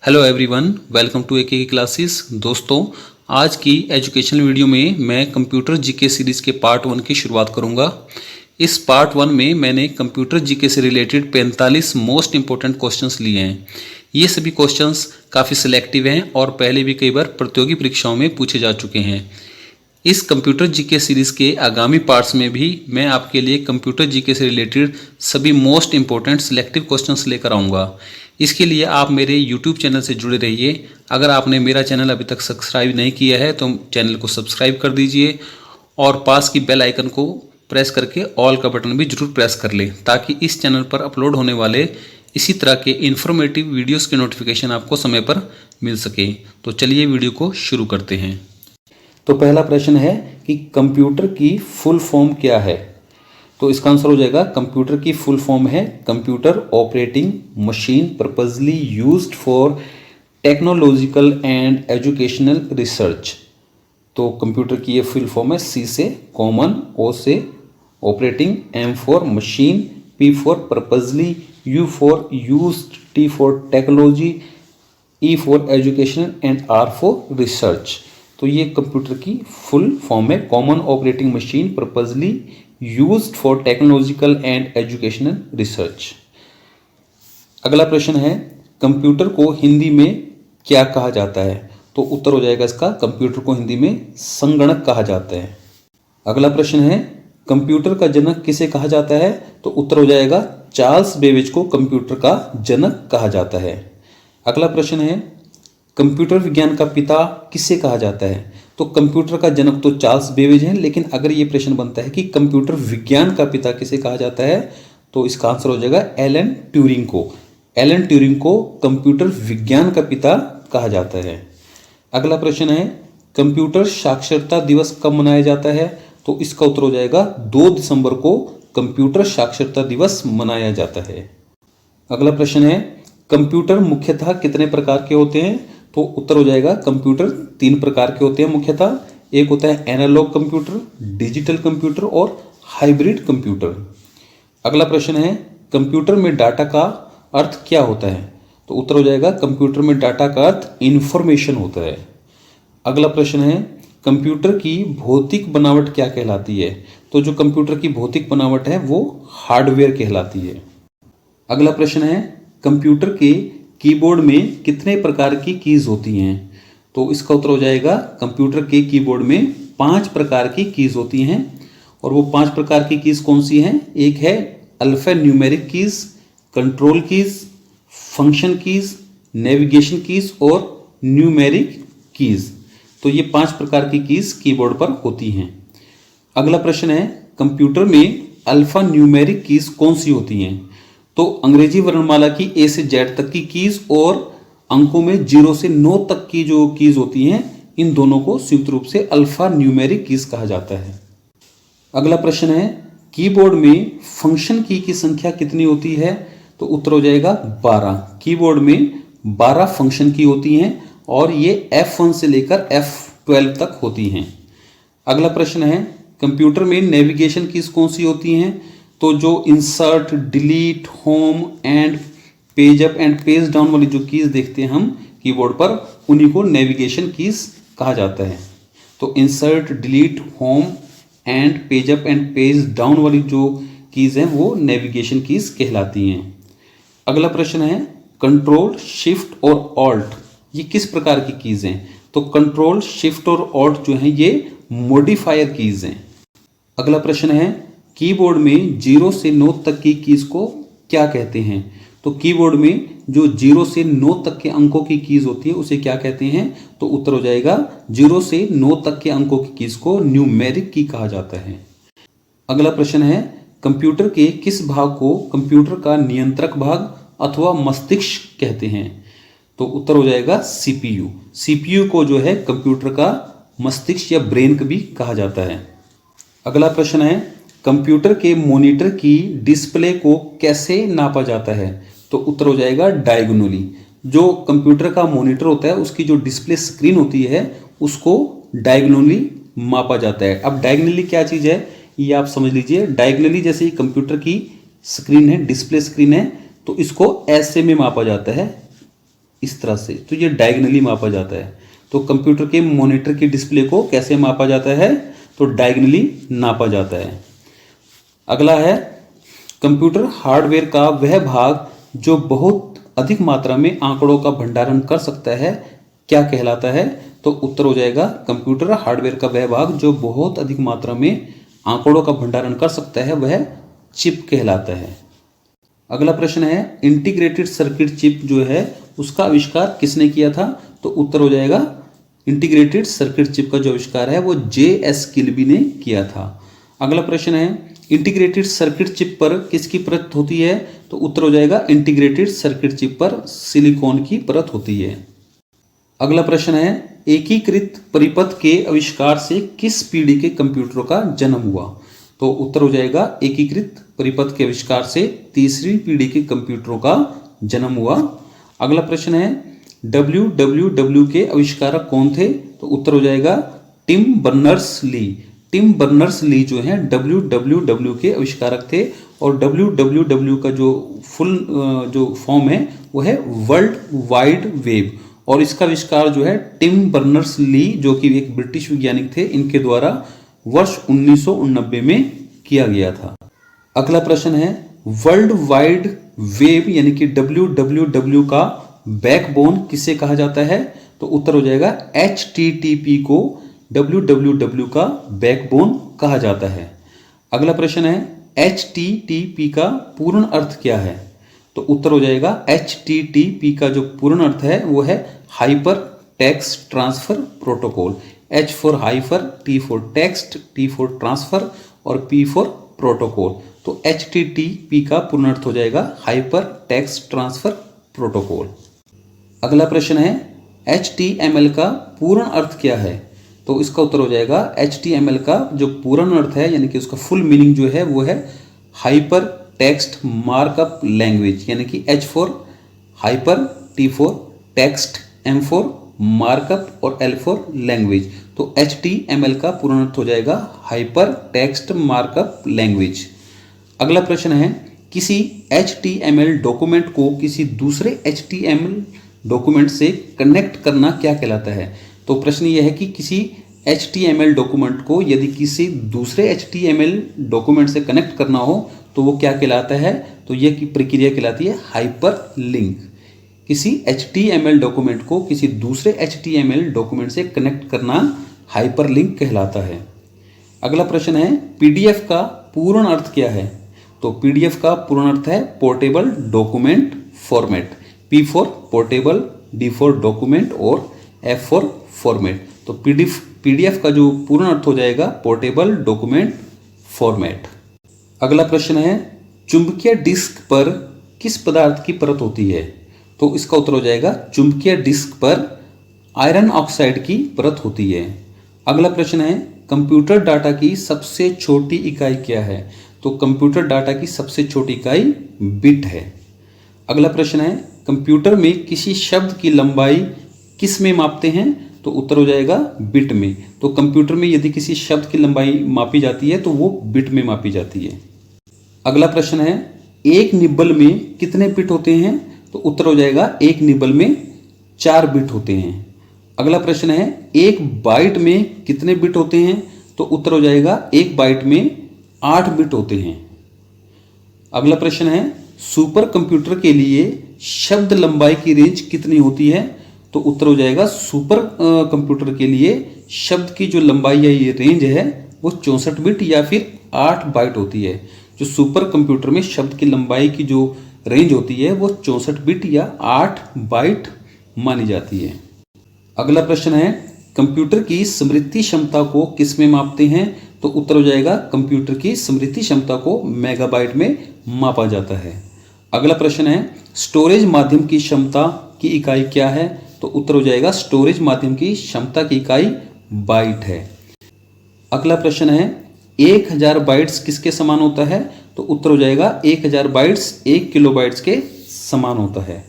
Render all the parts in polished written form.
Hello everyone, welcome to A K classes. दोस्तों, आज की एजुकेशनल वीडियो में मैं कंप्यूटर जीके सीरीज़ के पार्ट 1 की शुरुआत करूंगा। इस पार्ट 1 में मैंने कंप्यूटर जीके से रिलेटेड 45 मोस्ट इंपॉर्टेंट क्वेश्चंस लिए हैं। ये सभी क्वेश्चंस काफ़ी सिलेक्टिव हैं और पहले भी कई बार प्रतियोगी परीक्षाओं में पूछे जा चुके हैं। इस कंप्यूटर जीके सीरीज़ के आगामी पार्ट्स में भी मैं आपके लिए कंप्यूटर जीके से रिलेटेड सभी मोस्ट इंपॉर्टेंट सिलेक्टिव क्वेश्चंस लेकर आऊँगा। इसके लिए आप मेरे YouTube चैनल से जुड़े रहिए। अगर आपने मेरा चैनल अभी तक सब्सक्राइब नहीं किया है तो चैनल को सब्सक्राइब कर दीजिए और पास की बेल आइकन को प्रेस करके ऑल का बटन भी जरूर प्रेस कर लें, ताकि इस चैनल पर अपलोड होने वाले इसी तरह के इन्फॉर्मेटिव वीडियोस के नोटिफिकेशन आपको समय पर मिल सके। तो चलिए वीडियो को शुरू करते हैं। तो पहला प्रश्न है कि कंप्यूटर की फुल फॉर्म क्या है। तो इसका आंसर हो जाएगा, कंप्यूटर की फुल फॉर्म है computer operating machine purposely used for technological and educational research. तो कंप्यूटर की ये फुल फॉर्म है सी से कॉमन, ओ से operating, M for machine, P for purposely, U for used, T for technology, E for educational and R for research. तो ये computer की full form है, common operating machine purposely used for technological and educational research. अगला प्रश्न है, computer को हिंदी में क्या कहा जाता है। तो उत्तर हो जाएगा इसका, कंप्यूटर को हिंदी में संगणक कहा जाता है। अगला प्रश्न है, कंप्यूटर का जनक किसे कहा जाता है। तो उत्तर हो जाएगा, चार्ल्स बेबेज को कंप्यूटर का जनक कहा जाता है। अगला प्रश्न है, कंप्यूटर विज्ञान का पिता किसे कहा जाता है। तो कंप्यूटर का जनक तो चार्ल्स बेबेज है, लेकिन अगर ये प्रश्न बनता है कि कंप्यूटर विज्ञान का पिता किसे कहा जाता है, तो इसका आंसर हो जाएगा एलन ट्यूरिंग को। एलन ट्यूरिंग को कंप्यूटर विज्ञान का पिता कहा जाता है। अगला प्रश्न है, कंप्यूटर साक्षरता दिवस कब मनाया जाता है। तो इसका उत्तर हो जाएगा, 2 दिसंबर को कंप्यूटर साक्षरता दिवस मनाया जाता है। अगला प्रश्न है, कंप्यूटर मुख्यतः कितने प्रकार के होते हैं। तो उत्तर हो जाएगा, कंप्यूटर 3 प्रकार के होते हैं मुख्यतः। एक होता है एनालॉग कंप्यूटर, डिजिटल कंप्यूटर और हाइब्रिड कंप्यूटर। अगला प्रश्न है, कंप्यूटर में डाटा का अर्थ क्या होता है। तो उत्तर हो जाएगा, कंप्यूटर में डाटा का अर्थ इंफॉर्मेशन होता है। अगला प्रश्न है, कंप्यूटर की भौतिक बनावट क्या कहलाती है। तो जो कंप्यूटर की भौतिक बनावट है वो हार्डवेयर कहलाती है। अगला प्रश्न है, कंप्यूटर के कीबोर्ड में कितने प्रकार की कीज होती हैं। तो इसका उत्तर हो जाएगा, कंप्यूटर के कीबोर्ड में 5 प्रकार की कीज होती हैं। और वो 5 प्रकार की कीज कौन सी हैं। एक है alpha numeric keys, control keys, function keys, navigation keys और न्यूमेरिक कीज। तो ये 5 प्रकार की कीज कीबोर्ड पर होती हैं। अगला प्रश्न है, कंप्यूटर में अल्फा न्यूमेरिक कीज कौन सी होती हैं। तो अंग्रेजी वर्णमाला की ए से जेड तक की कीज और अंकों में 0 से 9 तक की जो कीज होती हैं, इन दोनों को संयुक्त रूप से अल्फा न्यूमेरिक कीज कहा जाता है। अगला प्रश्न है, कीबोर्ड में फंक्शन की संख्या कितनी होती है। तो उत्तर हो जाएगा 12। कीबोर्ड में 12 फंक्शन की होती हैं और ये F1 से लेकर F12 तक होती हैं। अगला प्रश्न है, कंप्यूटर में नेविगेशन कीज कौन सी होती हैं। तो जो insert, delete, home and page up and page down वाली जो कीज देखते हैं हम कीबोर्ड पर, उन्हीं को नेविगेशन कीज कहा जाता है। तो insert, delete, home and page up and page down वाली जो कीज हैं वो नेविगेशन कीज कहलाती हैं। अगला प्रश्न है, कंट्रोल, शिफ्ट और ऑल्ट ये किस प्रकार की कीज हैं। तो कंट्रोल, शिफ्ट और ऑल्ट जो हैं ये मॉडिफायर कीज हैं। अगला प्रश्न है, कीबोर्ड में 0 से 9 तक की कीज को क्या कहते हैं। तो कीबोर्ड में जो 0 से 9 तक के अंकों की कीज होती है उसे क्या कहते हैं। तो उत्तर हो जाएगा, 0 से 9 तक के अंकों की कीज को न्यूमेरिक की कहा जाता है। अगला प्रश्न है, कंप्यूटर के किस भाग को कंप्यूटर का नियंत्रक भाग अथवा मस्तिष्क कहते हैं। तो उत्तर हो जाएगा सीपीयू। सीपीयू को जो है कंप्यूटर का मस्तिष्क या ब्रेन भी कहा जाता है। अगला प्रश्न है, कंप्यूटर के मॉनिटर की डिस्प्ले को कैसे नापा जाता है। तो उत्तर हो जाएगा डायगोनली। जो कंप्यूटर का मॉनिटर होता है उसकी जो डिस्प्ले स्क्रीन होती है उसको डायगोनली मापा जाता है। अब डायगोनली क्या चीज़ है ये आप समझ लीजिए। डायगोनली जैसे ही कंप्यूटर की स्क्रीन है, डिस्प्ले स्क्रीन है, तो इसको ऐसे में मापा जाता है, इस तरह से, तो ये डायगनली मापा जाता है। तो कंप्यूटर के मॉनिटर की डिस्प्ले को कैसे मापा जाता है? तो डायगनली नापा जाता है। अगला है कंप्यूटर हार्डवेयर का वह भाग जो बहुत अधिक मात्रा में आंकड़ों का भंडारण कर सकता है, क्या कहलाता है? तो उत्तर हो जाएगा कंप्यूटर हार्डवेयर का वह भाग जो बहुत अधिक मात्रा में आंकड़ों का भंडारण कर सकता है, वह चिप कहलाता है। अगला प्रश्न है इंटीग्रेटेड सर्किट चिप जो है उसका आविष्कार किसने किया था? तो उत्तर हो जाएगा इंटीग्रेटेड सर्किट चिप का जो आविष्कार है वो J.S. किल्बी ने किया था। अगला प्रश्न है इंटीग्रेटेड सर्किट चिप पर किसकी परत होती है? तो उत्तर हो जाएगा इंटीग्रेटेड सर्किट चिप पर सिलिकॉन की परत होती है। अगला प्रश्न है एकीकृत परिपथ के आविष्कार से किस पीढ़ी के कंप्यूटरों का जन्म हुआ? तो उत्तर हो जाएगा एकीकृत परिपथ के आविष्कार से तीसरी पीढ़ी के कंप्यूटरों का जन्म हुआ। अगला प्रश्न है WWW के आविष्कारक कौन थे? तो उत्तर हो जाएगा टिम बर्नर्स-ली। टिम बर्नर्स-ली जो है WWW के आविष्कारक थे और WWW का जो फुल जो फॉर्म है वो है वर्ल्ड वाइड वेब, और इसका आविष्कार जो है टिम बर्नर्स-ली जो कि एक ब्रिटिश वैज्ञानिक थे, इनके द्वारा वर्ष 1989 में किया गया था। अगला प्रश्न है वर्ल्ड वाइड वेब यानी कि WWW का बैकबोन किसे कहा जाता है? तो उत्तर हो जाएगा HTTP को WWW का बैकबोन कहा जाता है। अगला प्रश्न है HTTP का पूर्ण अर्थ क्या है? तो उत्तर हो जाएगा HTTP का जो पूर्ण अर्थ है वो है hyper text transfer protocol. H for hyper, T for text, T for transfer और P फॉर प्रोटोकॉल। तो HTTP का पूर्ण अर्थ हो जाएगा हाइपर टेक्स्ट ट्रांसफर प्रोटोकॉल। अगला प्रश्न है HTML का पूर्ण अर्थ क्या है? तो इसका उत्तर हो जाएगा HTML का जो पूर्ण अर्थ है यानी कि उसका फुल मीनिंग जो है वो है हाइपर टेक्स्ट मार्कअप लैंग्वेज, यानी कि H for hyper, T for text, M for markup और L फॉर लैंग्वेज। तो HTML का पूर्ण अर्थ हो जाएगा हाइपर टेक्स्ट मार्कअप लैंग्वेज। अगला प्रश्न है किसी HTML डॉक्यूमेंट को किसी दूसरे HTML डॉक्यूमेंट से कनेक्ट करना क्या कहलाता है? तो प्रश्न यह है कि किसी HTML डॉक्यूमेंट को यदि किसी दूसरे HTML डॉक्यूमेंट से कनेक्ट करना हो तो वो क्या कहलाता है? तो यह की प्रक्रिया कहलाती है हाइपर लिंक। किसी HTML डॉक्यूमेंट को किसी दूसरे HTML डॉक्यूमेंट से कनेक्ट करना हाइपर लिंक कहलाता है। अगला प्रश्न है PDF का पूर्ण अर्थ क्या है? तो PDF का पूर्ण अर्थ है portable document format. P for portable, D for document और F फॉर फॉर्मेट। तो PDF का जो पूर्ण अर्थ हो जाएगा पोर्टेबल डॉक्यूमेंट फॉर्मेट। अगला प्रश्न है चुंबकीय डिस्क पर किस पदार्थ की परत होती है? तो इसका उत्तर हो जाएगा चुंबकीय डिस्क पर आयरन ऑक्साइड की परत होती है। अगला प्रश्न है कंप्यूटर डाटा की सबसे छोटी इकाई क्या है? तो कंप्यूटर डाटा की सबसे छोटी इकाई बिट है। अगला प्रश्न है कंप्यूटर में किसी शब्द की लंबाई किस में मापते हैं? तो उत्तर हो जाएगा बिट में। तो कंप्यूटर में यदि किसी शब्द की लंबाई मापी जाती है तो वो बिट में मापी जाती है। अगला प्रश्न है एक निब्बल में कितने बिट होते हैं? तो उत्तर हो जाएगा एक निब्बल में 4 बिट होते हैं। अगला प्रश्न है एक बाइट में कितने बिट होते हैं? तो उत्तर हो जाएगा एक बाइट में 8 बिट होते हैं। अगला प्रश्न है सुपर कंप्यूटर के लिए शब्द लंबाई की रेंज कितनी होती है? तो उत्तर हो जाएगा सुपर कंप्यूटर के लिए शब्द की जो लंबाई या ये रेंज है वो 64 बिट या फिर 8 बाइट होती है। जो सुपर कंप्यूटर में शब्द की लंबाई की जो रेंज होती है वो 64 बिट या 8 बाइट मानी जाती है। अगला प्रश्न है कंप्यूटर की स्मृति क्षमता को किस में मापते हैं? तो उत्तर हो जाएगा कंप्यूटर की स्मृति क्षमता को मेगाबाइट में मापा जाता है। अगला प्रश्न है स्टोरेज माध्यम की क्षमता की इकाई क्या है? तो उत्तर हो जाएगा स्टोरेज माध्यम की क्षमता की इकाई बाइट है। अगला प्रश्न है 1000 बाइट्स किसके समान होता है? तो उत्तर हो जाएगा 1000 बाइट्स 1 किलोबाइट्स के समान होता है।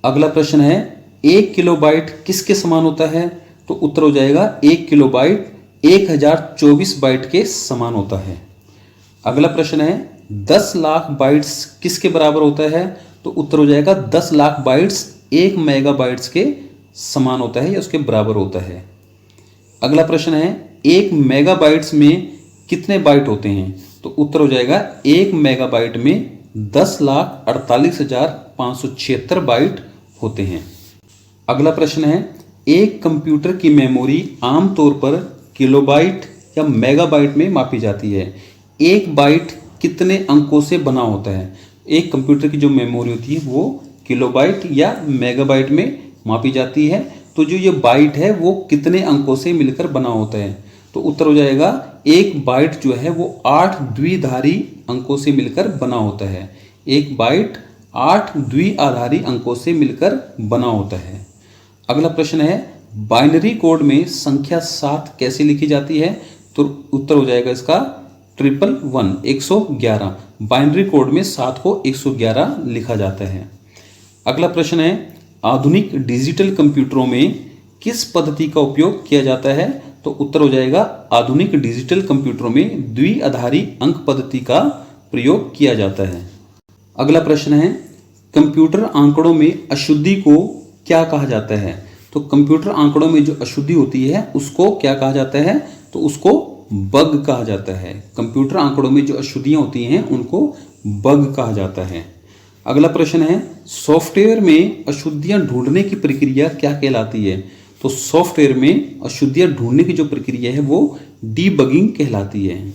अगला प्रश्न है 1 किलोबाइट किसके समान होता है? तो उत्तर हो जाएगा 1 किलोबाइट 1024 बाइट के समान होता है। अगला प्रश्न है 10 लाख बाइट्स किसके बराबर होता है? तो उत्तर हो जाएगा 10 लाख बाइट्स 1 मेगाबाइट्स के समान होता है या उसके बराबर होता है। अगला प्रश्न है 1 मेगाबाइट्स में कितने बाइट होते हैं? तो उत्तर हो जाएगा 1 मेगाबाइट में 10,48,576 बाइट होते हैं। अगला प्रश्न है एक कंप्यूटर की मेमोरी आमतौर पर किलोबाइट या मेगाबाइट में मापी जाती है। एक बाइट कितने अंकों से बना होता है? एक कंप्यूटर की जो मेमोरी होती है वो किलोबाइट या मेगाबाइट में मापी जाती है। तो जो ये बाइट है वो कितने अंकों से मिलकर बना होता है? तो उत्तर हो जाएगा एक बाइट जो है वो 8 द्विआधारी अंकों से मिलकर बना होता है। एक बाइट 8 द्विआधारी अंकों से मिलकर बना होता है। अगला प्रश्न है बाइनरी कोड में संख्या 7 कैसे लिखी जाती है? तो उत्तर हो जाएगा इसका 111 बाइनरी कोड में 7 को 111 लिखा जाता है। अगला प्रश्न है आधुनिक डिजिटल कंप्यूटरों में किस पद्धति का उपयोग किया जाता है? तो उत्तर हो जाएगा आधुनिक डिजिटल कंप्यूटरों में द्विआधारी अंक पद्धति का प्रयोग किया जाता है। अगला प्रश्न है कंप्यूटर आंकड़ों में अशुद्धि को क्या कहा जाता है? तो कंप्यूटर आंकड़ों में जो अशुद्धि होती है उसको क्या कहा जाता है? तो उसको बग कहा जाता है। कंप्यूटर आंकड़ों में जो अशुद्धियां होती हैं उनको बग कहा जाता है। अगला प्रश्न है सॉफ्टवेयर में अशुद्धियां ढूंढने की प्रक्रिया क्या कहलाती है? तो सॉफ्टवेयर में अशुद्धियां ढूंढने की जो प्रक्रिया है वो डीबगिंग कहलाती है।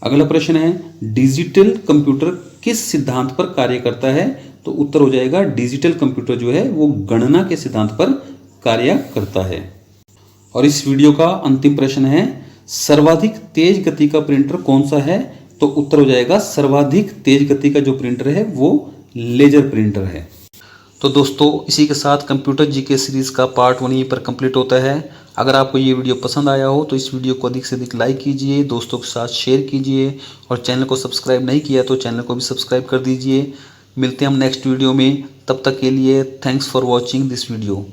अगला प्रश्न है डिजिटल कंप्यूटर किस सिद्धांत पर कार्य करता है? तो उत्तर हो जाएगा डिजिटल कंप्यूटर जो है वो गणना के सिद्धांत पर कार्य करता है। और इस वीडियो का अंतिम प्रश्न है सर्वाधिक तेज गति का प्रिंटर कौन सा है? तो उत्तर हो जाएगा सर्वाधिक तेज गति का जो प्रिंटर है वो लेजर प्रिंटर है। तो दोस्तों इसी के साथ कंप्यूटर जीके सीरीज़ का पार्ट 1 यहीं पर कंप्लीट होता है। अगर आपको ये वीडियो पसंद आया हो तो इस वीडियो को अधिक से अधिक लाइक कीजिए, दोस्तों के साथ शेयर कीजिए और चैनल को सब्सक्राइब नहीं किया तो चैनल को भी सब्सक्राइब कर दीजिए। मिलते हैं हम नेक्स्ट वीडियो में, तब तक के लिए thanks for watching this video.